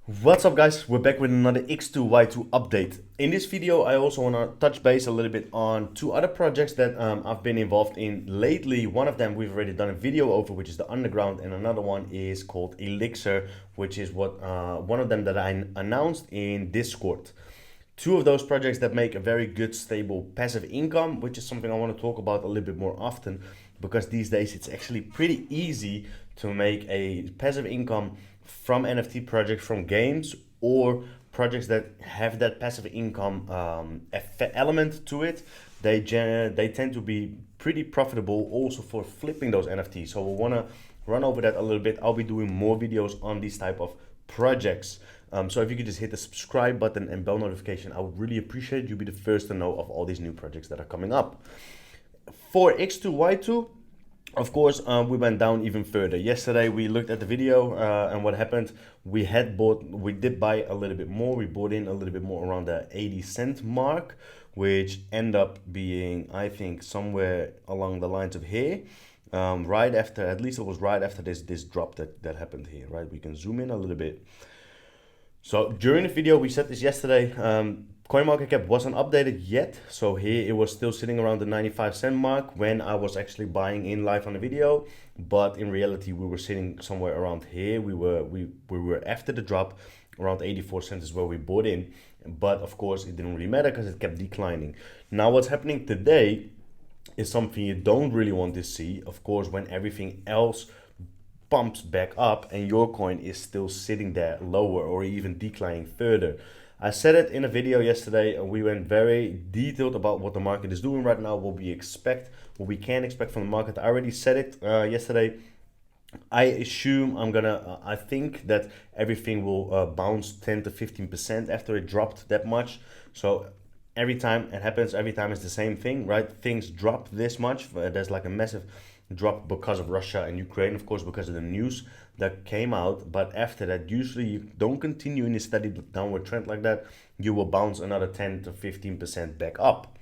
What's up guys, we're back with another X2Y2 update. In this video I also want to touch base a little bit on two other projects that I've been involved in lately. One of them we've already done a video over, which is the Underground, and another one is called Elixir, which is what one of them that I announced in Discord. Two of those projects that make a very good stable passive income, which is something I want to talk about a little bit more often, because these days it's actually pretty easy to make a passive income from NFT projects, from games, or projects that have that passive income element to it. They tend to be pretty profitable also for flipping those NFTs. So we want to run over that a little bit. I'll be doing more videos on these type of projects. So if you could just hit the subscribe button and bell notification, I would really appreciate it. You'll be the first to know of all these new projects that are coming up. For X2Y2, of course, we went down even further. Yesterday we looked at the video and what happened. We did buy a little bit more. We bought in a little bit more around the 80 cent mark, which end up being, I think, somewhere along the lines of here. Right after, at least it was right after this drop that happened here, right? We can zoom in a little bit. So during the video, we said this yesterday, CoinMarketCap wasn't updated yet. So here it was still sitting around the 95 cent mark when I was actually buying in live on the video. But in reality, we were sitting somewhere around here. We were after the drop, around 84 cents is where we bought in. But of course, it didn't really matter because it kept declining. Now what's happening today is something you don't really want to see. Of course, when everything else pumps back up and your coin is still sitting there lower or even declining further. I said it in a video yesterday and we went very detailed about what the market is doing right now, what we can expect from the market. I already said it yesterday. I assume I think that everything will bounce 10 to 15% after it dropped that much. So every time it happens, every time it's the same thing, right? Things drop this much. There's like a massive drop because of Russia and Ukraine, of course, because of the news that came out. But after that, usually you don't continue in a steady downward trend like that. You will bounce another 10 to 15% back up,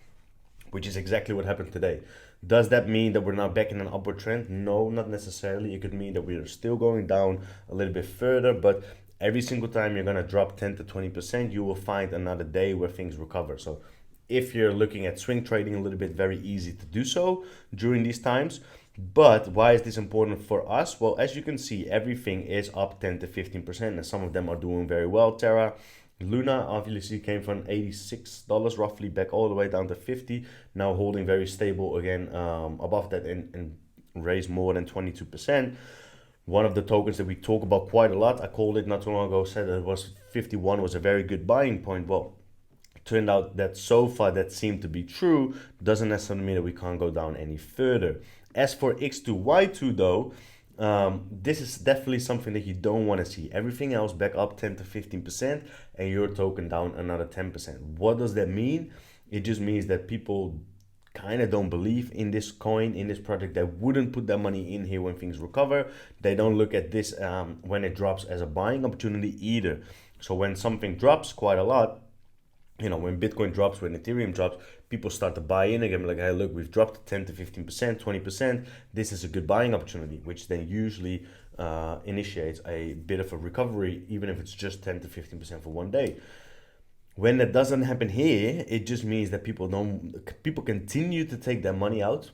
which is exactly what happened today. Does that mean that we're now back in an upward trend? No, not necessarily. It could mean that we're still going down a little bit further, but every single time you're gonna drop 10 to 20%, you will find another day where things recover. So if you're looking at swing trading a little bit, very easy to do so during these times. But why is this important for us? Well, as you can see, everything is up 10 to 15%, and some of them are doing very well. Terra, Luna obviously came from $86 roughly back all the way down to 50, now holding very stable again above that and raised more than 22%. One of the tokens that we talk about quite a lot, I called it not too long ago, said that it was 51 was a very good buying point. Well, turned out that so far that seemed to be true. Doesn't necessarily mean that we can't go down any further. As for X2Y2 though, this is definitely something that you don't want to see. Everything else back up 10 to 15% and your token down another 10%. What does that mean? It just means that people kind of don't believe in this coin, in this project. They wouldn't put their money in here when things recover. They don't look at this when it drops as a buying opportunity either. So when something drops quite a lot, when Bitcoin drops, when Ethereum drops, people start to buy in again. Like, hey, look, we've dropped 10 to 15%, 20%. This is a good buying opportunity, which then usually initiates a bit of a recovery, even if it's just 10 to 15% for one day. When that doesn't happen here, it just means that people continue to take their money out.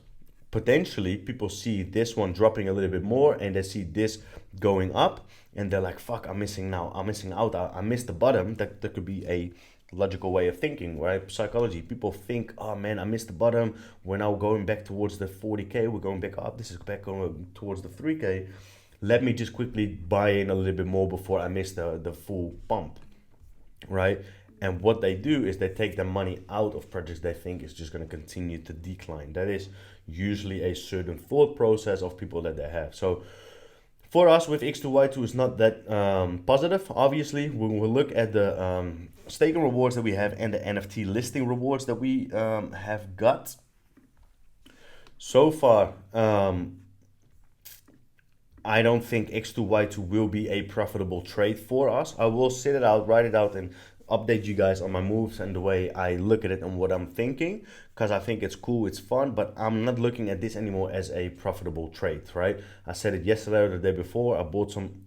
Potentially, people see this one dropping a little bit more and they see this going up and they're like, fuck, I'm missing out. I missed the bottom. That could be a logical way of thinking, right? Psychology. People think, oh man, I missed the bottom. We're now going back towards the 40K. We're going back up. This is back going towards the 3K. Let me just quickly buy in a little bit more before I miss the full pump, right? And what they do is they take their money out of projects they think is just going to continue to decline. That is usually a certain thought process of people that they have. So for us with X2Y2, it's not that positive. Obviously, we will look at the staking rewards that we have and the NFT listing rewards that we have got. So far, I don't think X2Y2 will be a profitable trade for us. I will sit it out, write it out, and update you guys on my moves and the way I look at it and what I'm thinking, because I think it's cool, it's fun, but I'm not looking at this anymore as a profitable trade, right? I said it yesterday or the day before. I bought some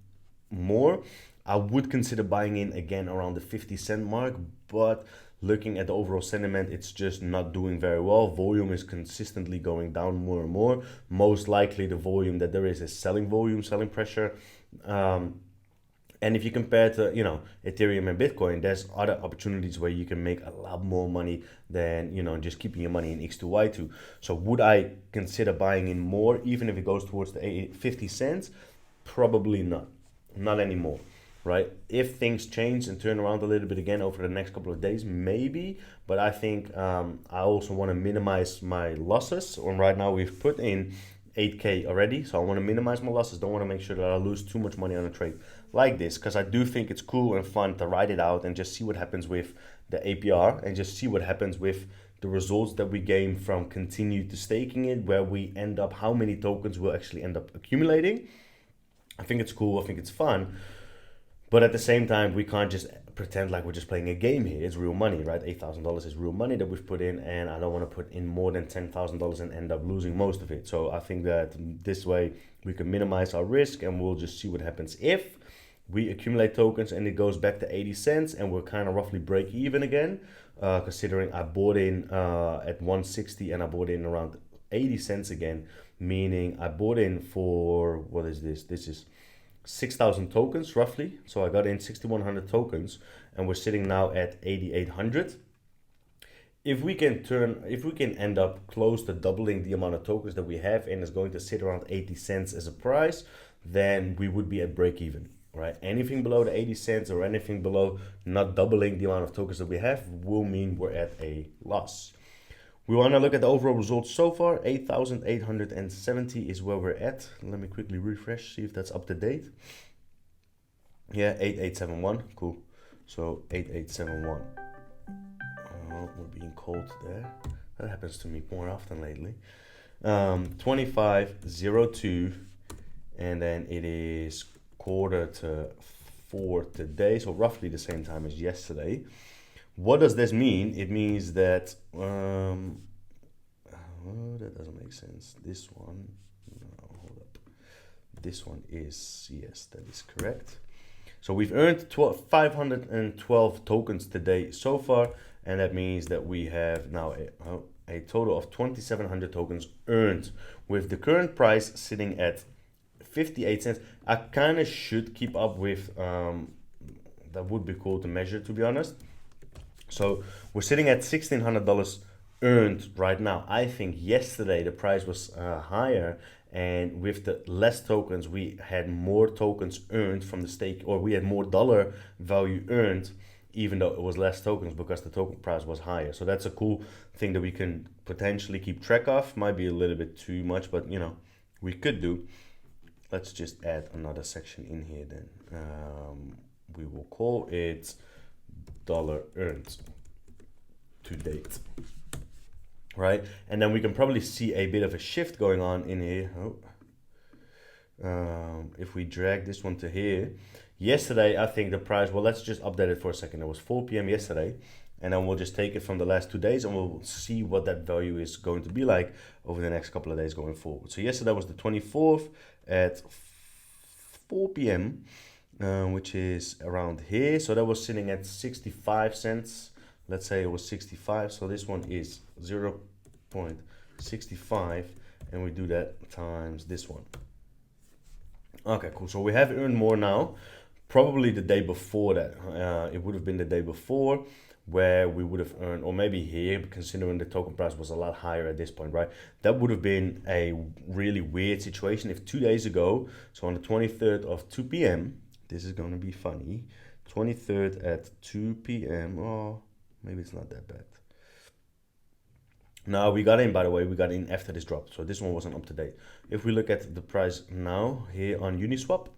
more I would consider buying in again around the 50 cent mark, but looking at the overall sentiment, it's just not doing very well. Volume is consistently going down more and more. Most likely the volume that there is selling volume, selling pressure. And if you compare to, Ethereum and Bitcoin, there's other opportunities where you can make a lot more money than, just keeping your money in X2Y2. So would I consider buying in more, even if it goes towards the 50 cents? Probably not. Not anymore, right? If things change and turn around a little bit again over the next couple of days, maybe. But I think I also want to minimize my losses. And right now we've put in 8K already, so I want to minimize my losses. Don't want to make sure that I lose too much money on a trade like this, because I do think it's cool and fun to write it out and just see what happens with the APR and just see what happens with the results that we gain from continue to staking it, where we end up, how many tokens we'll actually end up accumulating. I think it's cool, I think it's fun, but at the same time, we can't just pretend like we're just playing a game here. It's real money, right? $8,000 is real money that we've put in, and I don't want to put in more than $10,000 and end up losing most of it. So I think that this way we can minimize our risk, and we'll just see what happens if we accumulate tokens and it goes back to 80 cents and we're kind of roughly break even again, considering I bought in at 160 and I bought in around 80 cents again, meaning I bought in for, what is this? This is 6,000 tokens roughly. So I got in 6,100 tokens and we're sitting now at 8,800. If we can end up close to doubling the amount of tokens that we have and it's going to sit around 80 cents as a price, then we would be at break even, right? Anything below the 80 cents or anything below not doubling the amount of tokens that we have will mean we're at a loss. We want to look at the overall results so far. 8,870 is where we're at. Let me quickly refresh, see if that's up to date. Yeah, 8,871. Cool. So 8,871. We're being cold there. That happens to me more often lately. 25.02, and then it is 3:45 today, so roughly the same time as yesterday. What does this mean? It means that that doesn't make sense. This one, no, hold up. This one is, yes, that is correct. So we've earned 512 tokens today so far, and that means that we have now a total of 2,700 tokens earned, with the current price sitting at 58 cents. I kind of should keep up with, that would be cool to measure, to be honest. So we're sitting at $1,600 earned right now. I think yesterday the price was higher, and with the less tokens, we had more tokens earned from the stake, or we had more dollar value earned, even though it was less tokens because the token price was higher. So that's a cool thing that we can potentially keep track of. Might be a little bit too much, but we could do. Let's just add another section in here then. We will call it dollar earned to date, right? And then we can probably see a bit of a shift going on in here. If we drag this one to here, yesterday I think the price, well, let's just update it for a second. It was 4 p.m. yesterday, and then we'll just take it from the last 2 days and we'll see what that value is going to be like over the next couple of days going forward. So yesterday was the 24th at 4 p.m. Which is around here. So that was sitting at 65 cents. Let's say it was 65. So this one is 0.65, and we do that times this one. Okay, cool. So we have earned more now. Probably the day before that. It would have been the day before where we would have earned, or maybe here, considering the token price was a lot higher at this point, right? That would have been a really weird situation if 2 days ago, so on the 23rd of 2 p.m., this is going to be funny, 23rd at 2 p.m., oh, maybe it's not that bad. Now we got in, by the way, we got in after this drop, so this one wasn't up to date. If we look at the price now here on Uniswap,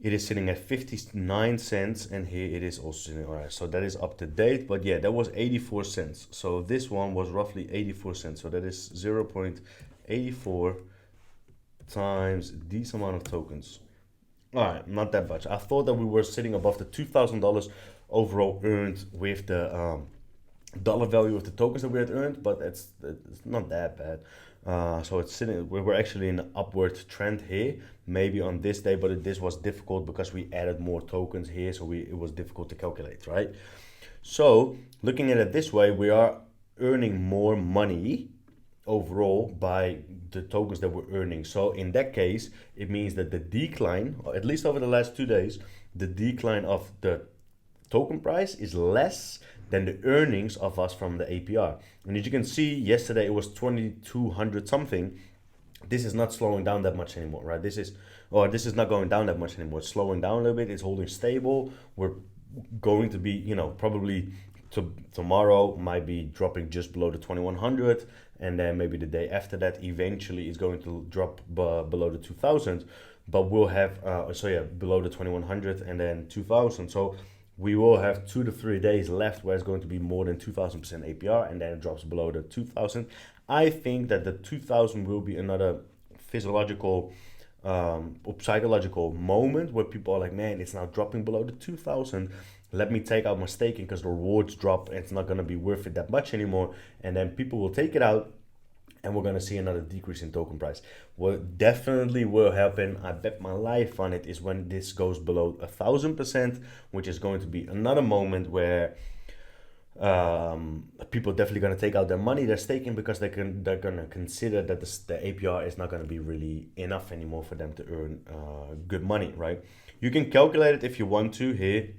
it is sitting at 59 cents, and here it is also sitting, all right, so that is up to date. But yeah, that was 84 cents. So this one was roughly 84 cents. So that is 0.84 times this amount of tokens. All right, not that much. I thought that we were sitting above the $2,000 overall earned with the dollar value of the tokens that we had earned, but it's not that bad. So it's sitting, we're actually in an upward trend here, maybe on this day, but this was difficult because we added more tokens here, so it was difficult to calculate, right? So looking at it this way, we are earning more money overall by the tokens that we're earning. So in that case, it means that the decline, or at least over the last 2 days, the decline of the token price is less than the earnings of us from the APR. And as you can see, yesterday it was 2200 something. This is not slowing down that much anymore, right? This is not going down that much anymore. It's slowing down a little bit. It's holding stable. We're going to be, you know, probably tomorrow might be dropping just below the 2100, and then maybe the day after that eventually is going to drop below the 2000, but we'll have below the 2100 and then 2000. So we will have 2 to 3 days left where it's going to be more than 2000% APR, and then it drops below the 2000. I think that the 2000 will be another physiological or psychological moment where people are like, man, it's now dropping below the 2000. Let me take out my staking because the rewards drop and it's not going to be worth it that much anymore. And then people will take it out, and we're going to see another decrease in token price. What definitely will happen, I bet my life on it, is when this goes below 1000%, which is going to be another moment where people are definitely going to take out their money they're staking, because they're going to consider that the APR is not going to be really enough anymore for them to earn good money, right? You can calculate it if you want to here.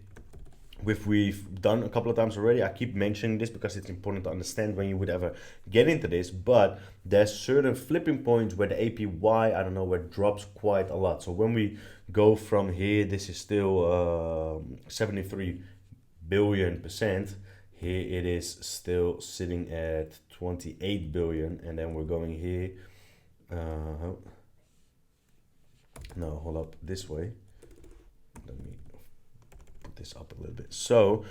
We've done a couple of times already. I keep mentioning this because it's important to understand when you would ever get into this, but there's certain flipping points where the APY, I don't know, where it drops quite a lot. So when we go from here, this is still 73 billion percent. Here it is still sitting at 28 billion, and then we're going here. No, hold up, this way. Let me put this up a little bit. So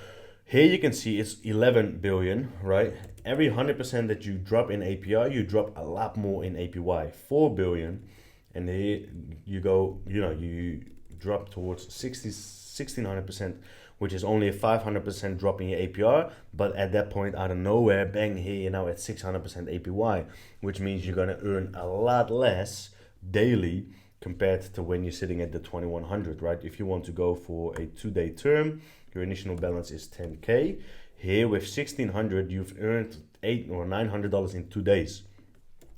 here you can see it's 11 billion, right? Every 100% that you drop in APR, you drop a lot more in APY, 4 billion. And here you go, you know, you drop towards 1600%, which is only a 500% drop in your APR. But at that point, out of nowhere, bang, here you're now at 600% APY, which means you're going to earn a lot less daily compared to when you're sitting at the 2100, right? If you want to go for a 2-day term, your initial balance is 10K. Here with 1600, you've earned $800 or $900 in 2 days.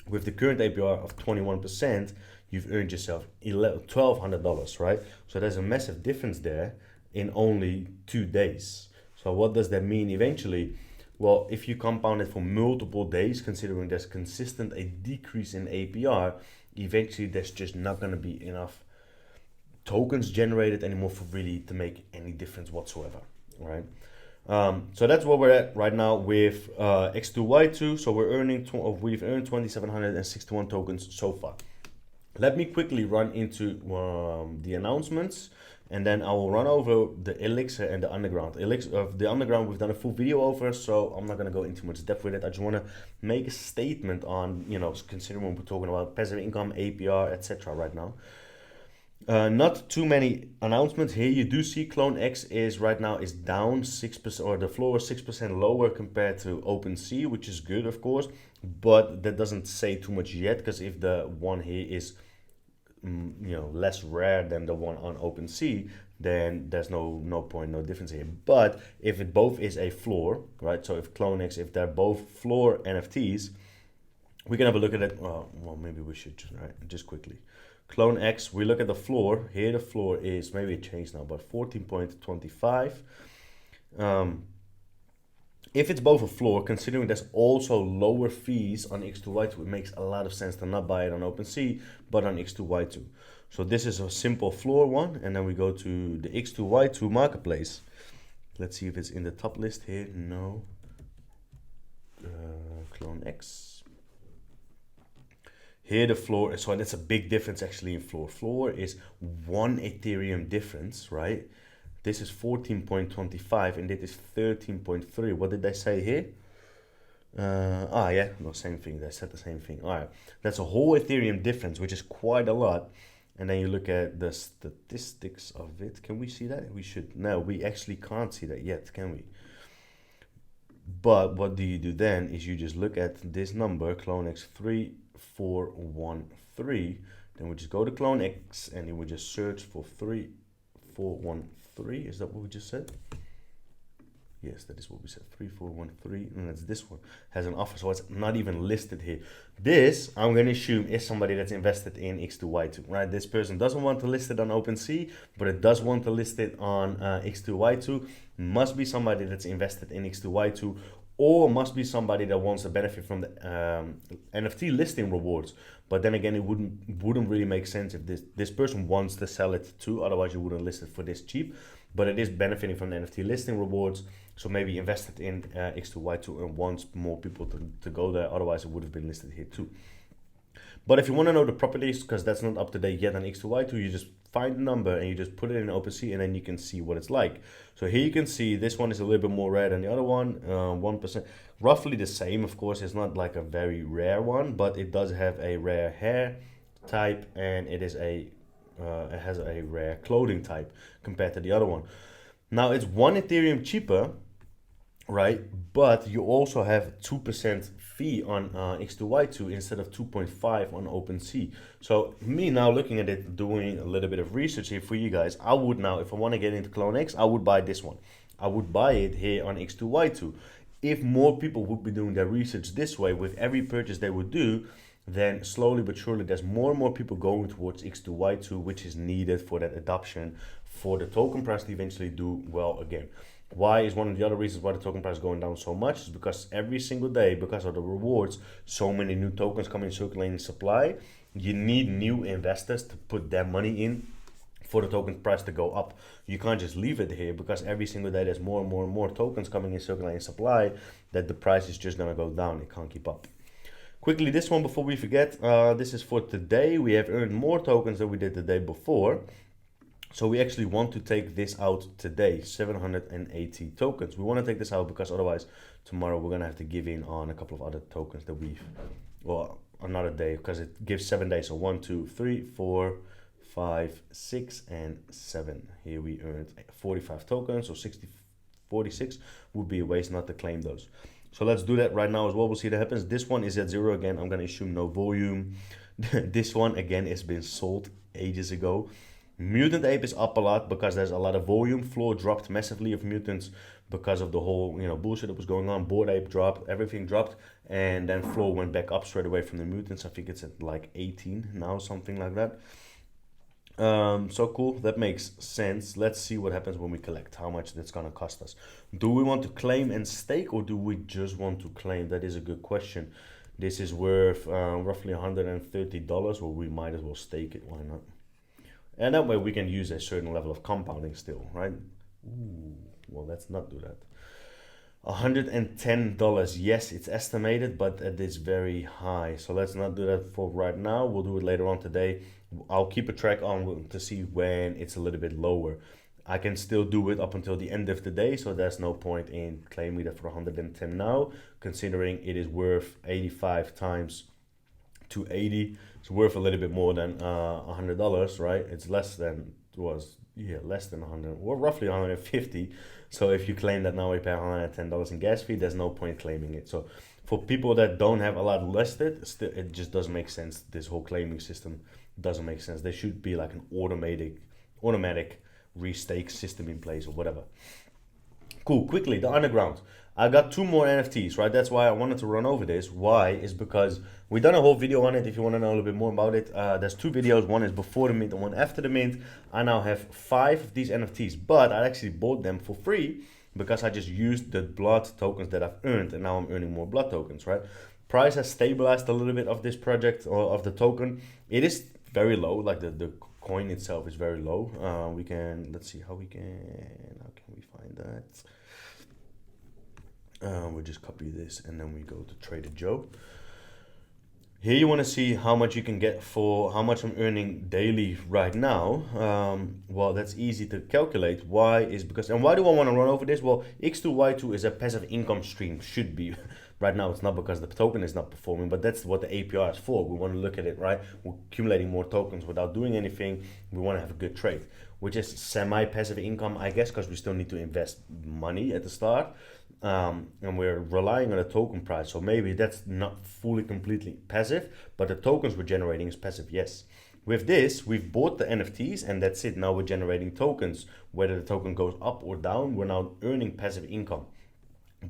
With the current APR of 21%, you've earned yourself $1,200, right? So there's a massive difference there in only 2 days. So what does that mean eventually? Well, if you compound it for multiple days, considering there's consistent a decrease in APR, eventually there's just not going to be enough tokens generated anymore for really to make any difference whatsoever, right? So that's where we're at right now with X2Y2. So we've earned 2,761 tokens so far. Let me quickly run into the announcements, and then I will run over the Elixir and the Underground. The Underground we've done a full video over, so I'm not going to go into much depth with it. I just want to make a statement on, you know, considering we're talking about passive income, APR, etc. right now. Not too many announcements here. You do see Clone X is right now is down 6%, or the floor is 6% lower compared to OpenSea, which is good, of course, but that doesn't say too much yet, because if the one here is less rare than the one on OpenSea, then there's no point, no difference here. But if it both is a floor, right? So if Clone X, if they're both floor NFTs, we can have a look at it. Well, maybe we should just quickly. Clone X, we look at the floor. Here the floor is, maybe it changed now, but 14.25. If it's both a floor, considering there's also lower fees on X2Y2, it makes a lot of sense to not buy it on OpenSea, but on X2Y2. So this is a simple floor one, and then we go to the X2Y2 marketplace. Let's see if it's in the top list here. No. Clone X. Here the floor, so that's a big difference actually in floor. Floor is 1 Ethereum difference, right? This is 14.25 and this is 13.3. What did they say here? Yeah, no, same thing. They said the same thing. All right, that's a whole Ethereum difference, which is quite a lot. And then you look at the statistics of it. Can we see that? We should. No, we actually can't see that yet, can we? But what do you do then is you just look at this number, clone X3413. Then we just go to clone X and then we just search for 3413. Is that what we just said? Yes, that is what we said, 3413, and that's this one, has an offer, so it's not even listed here. This, I'm going to assume, is somebody that's invested in X2Y2, right? This person doesn't want to list it on OpenSea, but it does want to list it on X2Y2. Must be somebody that's invested in X2Y2, or must be somebody that wants to benefit from the NFT listing rewards. But then again, it wouldn't really make sense if this person wants to sell it too, otherwise you wouldn't list it for this cheap. But it is benefiting from the NFT listing rewards, so maybe invested in X2Y2 and wants more people to go there, otherwise it would have been listed here too. But if you want to know the properties, because that's not up to date yet on X2Y2, you just find the number and you just put it in OpenSea and then you can see what it's like. So here you can see this one is a little bit more rare than the other one, 1%. Roughly the same, of course. It's not like a very rare one, but it does have a rare hair type and it has a rare clothing type compared to the other one. Now it's 1 Ethereum cheaper, right? But you also have 2% fee on X2Y2 instead of 2.5 on OpenSea. So me now looking at it, doing a little bit of research here for you guys, I would now, if I want to get into Clone X, I would buy this one. I would buy it here on X2Y2. If more people would be doing their research this way with every purchase they would do, then slowly but surely there's more and more people going towards X2Y2, which is needed for that adoption for the token price to eventually do well again. Why is one of the other reasons why the token price is going down so much is because every single day, because of the rewards, so many new tokens come in circulating supply. You need new investors to put their money in for the token price to go up. You can't just leave it here because every single day there's more and more and more tokens coming in circulating supply that the price is just gonna go down. It can't keep up. Quickly, this one before we forget, this is for today. We have earned more tokens than we did the day before. So we actually want to take this out today, 780 tokens. We want to take this out because otherwise tomorrow we're going to have to give in on a couple of other tokens that we've, well, another day, because it gives 7 days. So 1, 2, 3, 4, 5, 6, and 7. Here we earned 45 tokens, so 46 would be a waste not to claim those. So let's do that right now as well. We'll see what happens. This one is at 0 again. I'm going to assume no volume. This one again has been sold ages ago. Mutant Ape is up a lot because there's a lot of volume. Floor dropped massively of mutants because of the whole bullshit that was going on. Bored Ape dropped, everything dropped, and then floor went back up straight away from the mutants. I think it's at like 18 now, something like that. So cool, that makes sense. Let's see what happens when we collect, how much that's gonna cost us. Do we want to claim and stake, or do we just want to claim? That is a good question. This is worth roughly $130. Well, we might as well stake it, why not? And that way we can use a certain level of compounding still, right? Ooh, well, let's not do that. $110, yes, it's estimated, but it is very high. So let's not do that for right now. We'll do it later on today. I'll keep a track on to see when it's a little bit lower. I can still do it up until the end of the day, so there's no point in claiming that for 110 now, considering it is worth 85 times 280. It's worth a little bit more than $100, right? It's less than less than 100, or roughly 150. So if you claim that now we pay $110 in gas fee, there's no point claiming it. So for people that don't have a lot listed, still, it just doesn't make sense. This whole claiming system doesn't make sense. There should be like an automatic restake system in place or whatever. Cool, quickly, the Underground. I got 2 more NFTs, right? That's why I wanted to run over this. Why? Is because we've done a whole video on it. If you want to know a little bit more about it, there's 2 videos. One is before the mint and one after the mint. I now have 5 of these NFTs, but I actually bought them for free because I just used the blood tokens that I've earned, and now I'm earning more blood tokens, right? Price has stabilized a little bit of this project, or of the token. It is very low, like the coin itself is very low. Let's see how can we find that? We'll just copy this and then we go to Trader Joe. Here you want to see how much you can get for how much I'm earning daily right now. Well, that's easy to calculate. Why do I want to run over this? Well, X2Y2 is a passive income stream, should be. Right now it's not because the token is not performing, but that's what the APR is for. We want to look at it, right? We're accumulating more tokens without doing anything. We want to have a good trade, which is semi-passive income, I guess, because we still need to invest money at the start. and we're relying on a token price. So maybe that's not fully completely passive, but the tokens we're generating is passive, yes. With this, we've bought the NFTs and that's it. Now we're generating tokens. Whether the token goes up or down, we're now earning passive income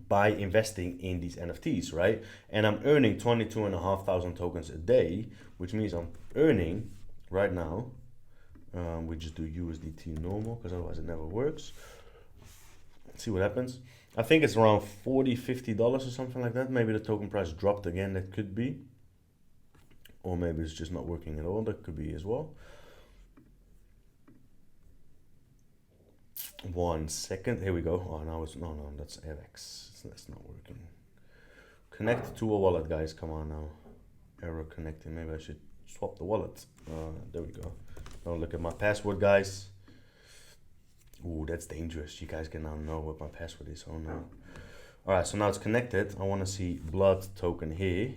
by investing in these NFTs, right? And I'm earning 22,500 tokens a day, which means I'm earning right now, we just do USDT normal because otherwise it never works. Let's see what happens. I think it's around $40-50 or something like that. Maybe the token price dropped again, that could be. Or maybe it's just not working at all, that could be as well. 1 second, here we go. Oh, now it's, no, that's FX. That's not working. Connect to a wallet, guys, come on now. Error connecting, maybe I should swap the wallet. There we go. Now look at my password, guys. Ooh, that's dangerous. You guys can now know what my password is. Oh no. Alright, so now it's connected. I want to see blood token here.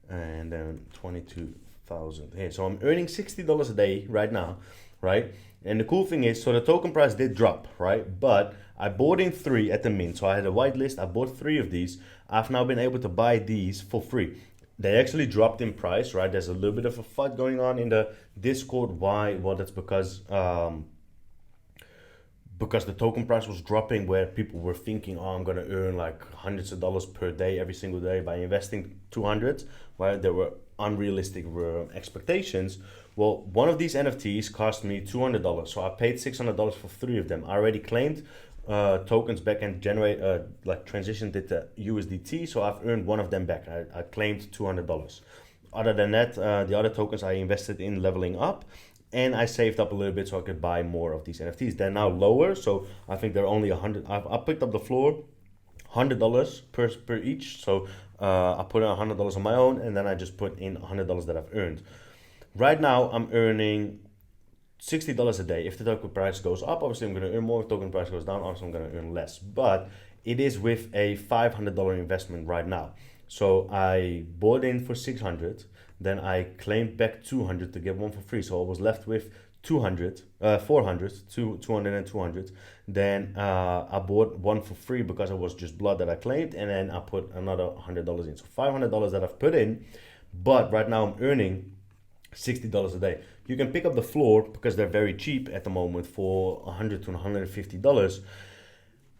And then 22,000 here. So I'm earning $60 a day right now, right? And the cool thing is, so the token price did drop, right? But I bought in 3 at the mint. So I had a whitelist. I bought 3 of these. I've now been able to buy these for free. They actually dropped in price, right? There's a little bit of a fight going on in the Discord. Why? Well, that's because the token price was dropping, where people were thinking, oh, I'm going to earn like hundreds of dollars per day, every single day by investing 200, right? There were unrealistic expectations. Well, one of these NFTs cost me $200. So I paid $600 for 3 of them. I already claimed tokens back and generate, transitioned it to USDT. So I've earned one of them back. I claimed $200. Other than that, the other tokens I invested in leveling up. And I saved up a little bit so I could buy more of these NFTs. They're now lower, so I think they're only 100. I picked up the floor, $100 per each. So I put in $100 on my own, and then I just put in $100 that I've earned. Right now, I'm earning $60 a day. If the token price goes up, obviously I'm going to earn more. If the token price goes down, obviously I'm going to earn less. But it is with a $500 investment right now. So I bought in for $600. Then I claimed back $200 to get one for free. So I was left with $400, $200 and $200. Then I bought one for free because it was just blood that I claimed. And then I put another $100 in. So $500 that I've put in. But right now I'm earning $60 a day. You can pick up the floor because they're very cheap at the moment for $100 to $150.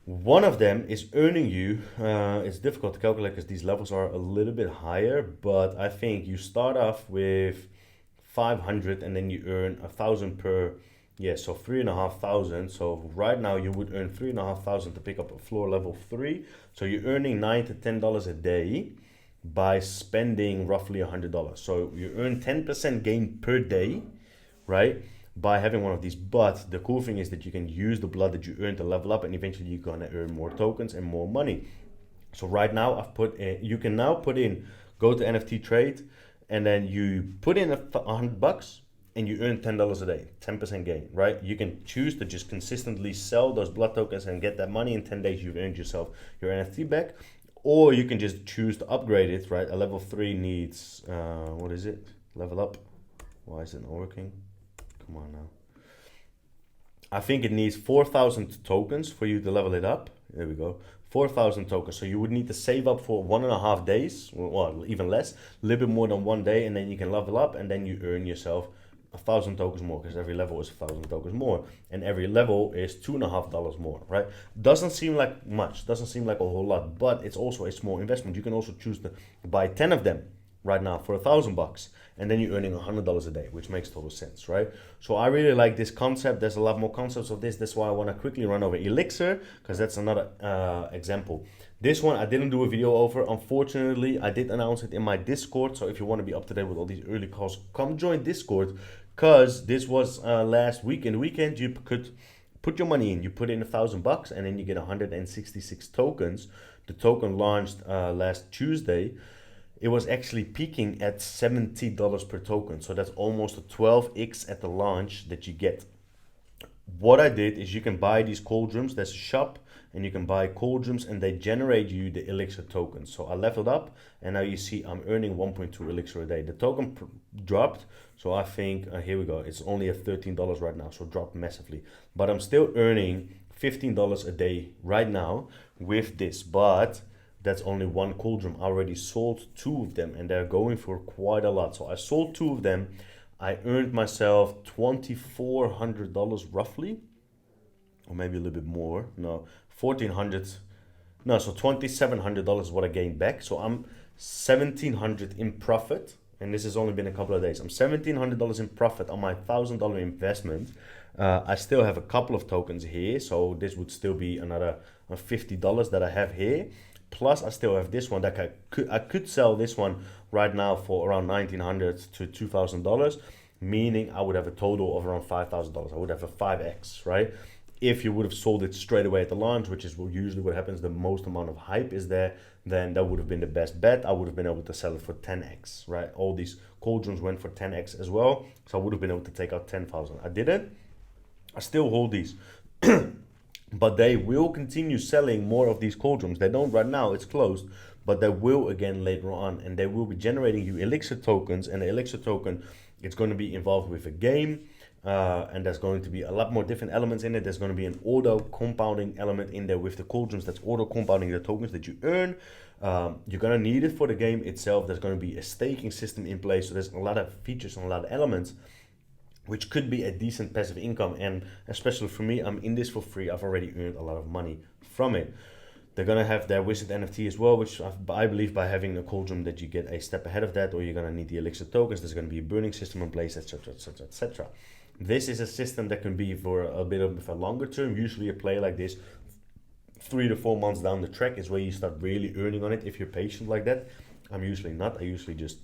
One of them is earning you, it's difficult to calculate because these levels are a little bit higher, but I think you start off with 500 and then you earn 1,000 per, so 3,500. So right now you would earn 3,500 to pick up a floor level 3. So you're earning $9 to $10 a day by spending roughly $100. So you earn 10% gain per day, right? By having one of these. But the cool thing is that you can use the blood that you earn to level up, and eventually you're gonna earn more tokens and more money. So right now I've put in, you can now put in, go to NFT trade, and then you put in $100 and you earn $10 a day, 10% gain, right? You can choose to just consistently sell those blood tokens and get that money. In 10 days you've earned yourself your NFT back. Or you can just choose to upgrade it, right? A level 3 needs, what is it? Level up. Why is it not working? Come on now. I think it needs 4,000 tokens for you to level it up. There we go. 4,000 tokens. So you would need to save up for 1.5 days, well, even less, a little bit more than 1 day, and then you can level up, and then you earn yourself 1,000 tokens more, because every level is 1,000 tokens more, and every level is $2.50 more, right? Doesn't seem like much, doesn't seem like a whole lot, but it's also a small investment. You can also choose to buy 10 of them right now for $1,000, and then you're earning $100 a day, which makes total sense, right? So I really like this concept. There's a lot more concepts of this. That's why I want to quickly run over Elixir, because that's another example. This one I didn't do a video over. Unfortunately, I did announce it in my Discord. So if you want to be up to date with all these early calls, come join Discord, because this was last week. In the weekend, you could put your money in. You put in $1,000, and then you get 166 tokens. The token launched last Tuesday. It was actually peaking at $70 per token. So that's almost a 12x at the launch that you get. What I did is you can buy these cauldrons. There's a shop, and you can buy cauldrons, and they generate you the Elixir tokens. So I leveled up, and now you see I'm earning 1.2 Elixir a day. The token dropped, so I think, here we go. It's only at $13 right now, so it dropped massively. But I'm still earning $15 a day right now with this, but that's only one cauldron. I already sold 2 of them and they're going for quite a lot. So I sold 2 of them. I earned myself $2,400 roughly, or maybe a little bit more. No, 1,400. No, so $2,700 is what I gained back. So I'm $1,700 in profit, and this has only been a couple of days. I'm $1,700 in profit on my $1,000 investment. I still have a couple of tokens here, so this would still be another $50 that I have here. Plus, I still have this one that I could sell this one right now for around $1,900 to $2,000, meaning I would have a total of around $5,000. I would have a 5x, right? If you would have sold it straight away at the launch, which is usually what happens, the most amount of hype is there, then that would have been the best bet. I would have been able to sell it for 10x, right? All these cauldrons went for 10x as well, so I would have been able to take out 10,000. I didn't. I still hold these. But they will continue selling more of these cauldrons. They don't right now, it's closed, but they will again later on, and they will be generating you Elixir tokens, and the Elixir token, it's going to be involved with a game, and there's going to be a lot more different elements in it. There's going to be an auto compounding element in there with the cauldrons that's auto compounding the tokens that you earn. You're going to need it for the game itself. There's going to be a staking system in place, so there's a lot of features and a lot of elements which could be a decent passive income. And especially for me, I'm in this for free. I've already earned a lot of money from it. They're gonna have their Wizard NFT as well, which I believe by having a cauldron that you get a step ahead of that, or you're gonna need the Elixir tokens. There's gonna be a burning system in place, etc, etc, etc. This is a system that can be for a bit of a longer term. Usually a play like this, 3 to 4 months down the track is where you start really earning on it if you're patient like that. I'm usually not. I usually just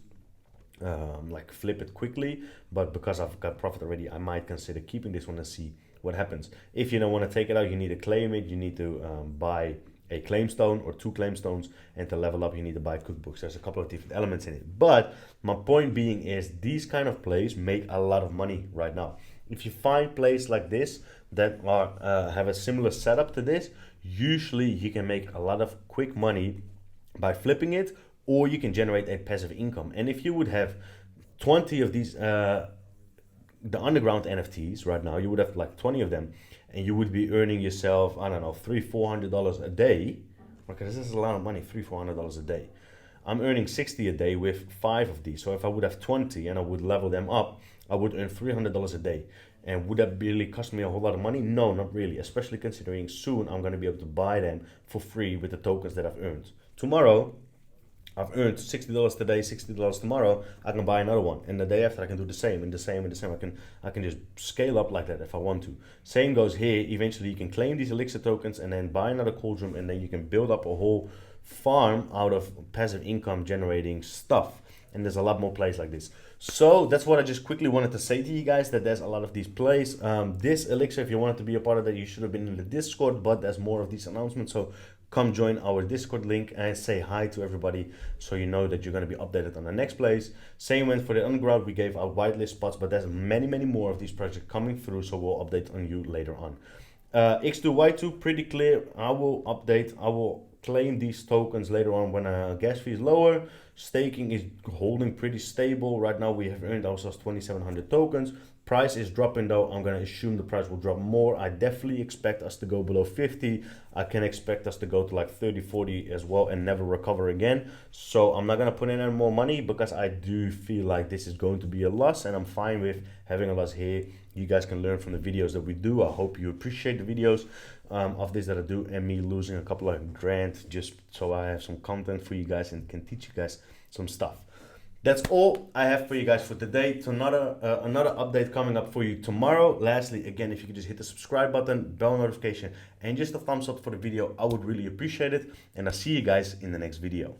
like flip it quickly, but because I've got profit already, I might consider keeping this one and see what happens. If you don't want to take it out, you need to claim it. You need to buy a claim stone or 2 claim stones, and to level up you need to buy cookbooks. There's a couple of different elements in it, but my point being is these kind of plays make a lot of money right now. If you find plays like this that are have a similar setup to this, usually you can make a lot of quick money by flipping it, or you can generate a passive income. And if you would have 20 of these, the Underground NFTs right now, you would have like 20 of them, and you would be earning yourself, I don't know, $300-400 a day. Okay, this is a lot of money, $300-400 a day. I'm earning 60 a day with 5 of these. So if I would have 20 and I would level them up, I would earn $300 a day. And would that really cost me a whole lot of money? No, not really, especially considering soon I'm going to be able to buy them for free with the tokens that I've earned. Tomorrow, I've earned $60 today, $60 tomorrow. I can buy another one, and the day after I can do the same, and the same, and the same. I can just scale up like that if I want to. Same goes here. Eventually, you can claim these Elixir tokens and then buy another cauldron, and then you can build up a whole farm out of passive income generating stuff. And there's a lot more plays like this. So that's what I just quickly wanted to say to you guys, that there's a lot of these plays. This Elixir, if you wanted to be a part of that, you should have been in the Discord, but there's more of these announcements. So come join our Discord link and say hi to everybody, so you know that you're going to be updated on the next plays. Same went for the Underground. We gave out whitelist spots, but there's many more of these projects coming through, so we'll update on you later on. X2Y2, pretty clear. I will update. I will claim these tokens later on when gas fee is lower. Staking is holding pretty stable. Right now we have earned ourselves 2,700 tokens. Price is dropping though. I'm going to assume the price will drop more. I definitely expect us to go below 50. I can expect us to go to like 30, 40 as well and never recover again. So I'm not going to put in any more money because I do feel like this is going to be a loss, and I'm fine with having a loss here. You guys can learn from the videos that we do. I hope you appreciate the videos of this that I do, and me losing a couple of grand just so I have some content for you guys and can teach you guys some stuff. That's all I have for you guys for today. To another update coming up for you tomorrow. Lastly, again, if you could just hit the subscribe button, bell notification, and just a thumbs up for the video, I would really appreciate it. And I'll see you guys in the next video.